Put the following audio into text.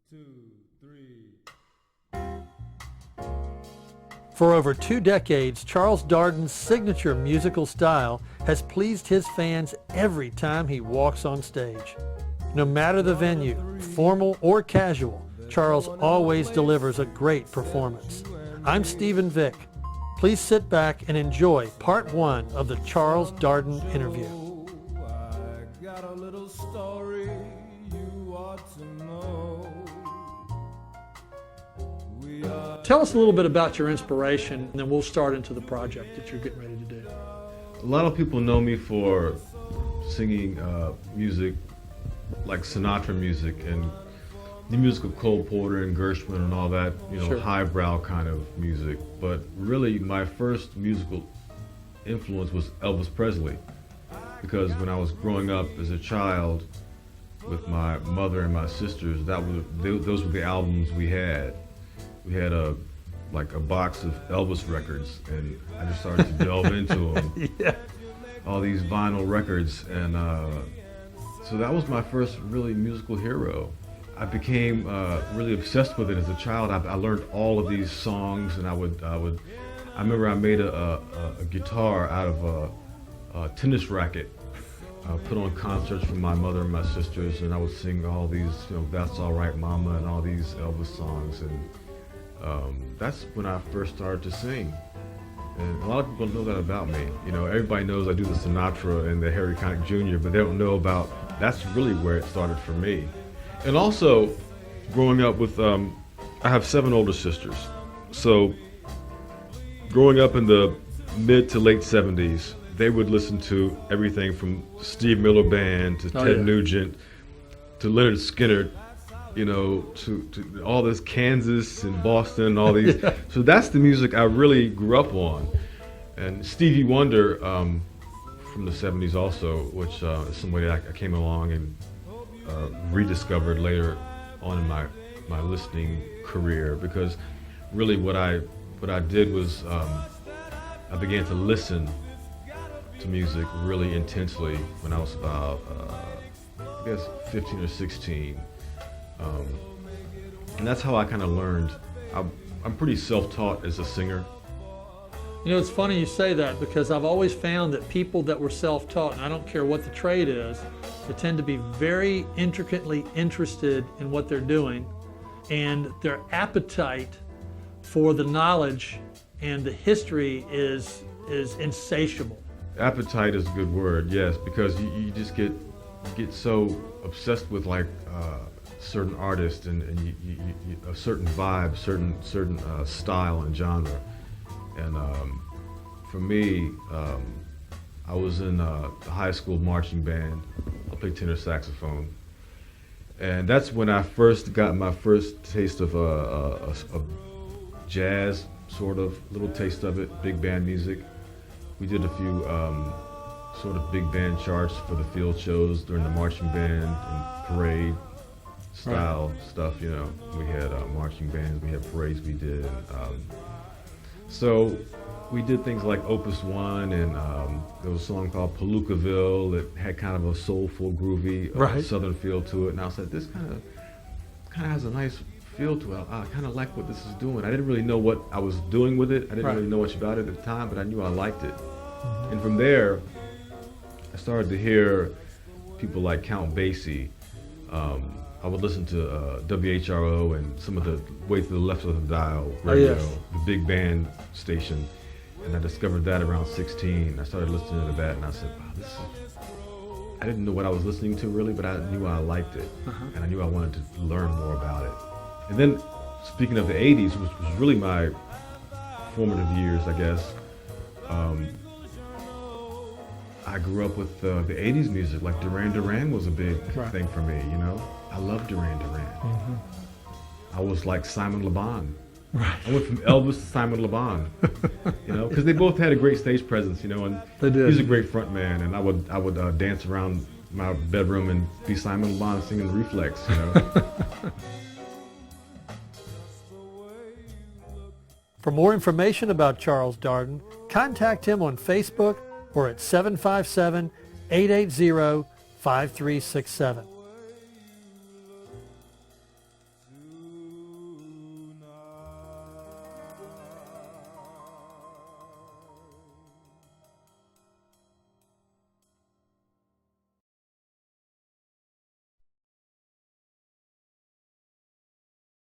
2, 3. For over 2 decades, Charles Darden's signature musical style has pleased his fans every time he walks on stage. No matter the venue, formal or casual, Charles always delivers a great performance. I'm Stephen Vick. Please sit back and enjoy part 1 of the Charles Darden interview. I got a little story you ought to know. Tell us a little bit about your inspiration, and then we'll start into the project that you're getting ready to do. A lot of people know me for singing music like Sinatra music and the music of Cole Porter and Gershwin and all that, Sure. highbrow kind of music. But really, my first musical influence was Elvis Presley, because when I was growing up as a child with my mother and my sisters, those were the albums we had. We had a box of Elvis records, and I just started to delve into them. Yeah. All these vinyl records, and so that was my first really musical hero. I became really obsessed with it as a child. I learned all of these songs, and I remember I made a guitar out of a tennis racket. Put on concerts for my mother and my sisters, and I would sing all these, That's All Right Mama, and all these Elvis songs, and that's when I first started to sing. And a lot of people know that about me. Everybody knows I do the Sinatra and the Harry Connick Jr., but they don't know about, that's really where it started for me. And also, growing up with, I have 7 older sisters. So, growing up in the mid to late 70s, they would listen to everything from Steve Miller Band to Ted Nugent to Leonard Skinner, to all this Kansas and Boston, all these. Yeah. So that's the music I really grew up on. And Stevie Wonder from the 70s also, which is somebody I came along and rediscovered later on in my listening career, because really what I did was I began to listen to music really intensely when I was about I guess 15 or 16. And that's how I kind of learned. I'm pretty self-taught as a singer. It's funny you say that, because I've always found that people that were self-taught, and I don't care what the trade is, they tend to be very intricately interested in what they're doing, and their appetite for the knowledge and the history is insatiable. Appetite is a good word, yes, because you just get so obsessed with certain artists and a certain vibe, certain style and genre. And for me, I was in the high school marching band. I played tenor saxophone, and that's when I first got my first taste of jazz, sort of little taste of it, big band music. We did a few sort of big band charts for the field shows during the marching band and parade style stuff. We had marching bands, we had parades we did. So we did things like Opus 1, and there was a song called Palookaville that had kind of a soulful, groovy southern feel to it. And I said, this kind of has a nice feel to it. I kind of like what this is doing. I didn't really know what I was doing with it. I didn't really know much about it at the time, but I knew I liked it. Mm-hmm. And from there, I started to hear people like Count Basie. I would listen to WHRO and some of the way to the left of the dial radio, the big band station. And I discovered that around 16. I started listening to that, and I said, wow, I didn't know what I was listening to really, but I knew I liked it. And I knew I wanted to learn more about it. And then, speaking of the 80s, which was really my formative years, I guess, I grew up with the 80s music. Like Duran Duran was a big thing for me, I love Duran Duran. Mm-hmm. I was like Simon Le Bon. Right. I went from Elvis to Simon Le Bon, because they both had a great stage presence, and they did. He's a great front man, and I would dance around my bedroom and be Simon Le Bon singing Reflex, For more information about Charles Darden, contact him on Facebook or at 757-880-5367.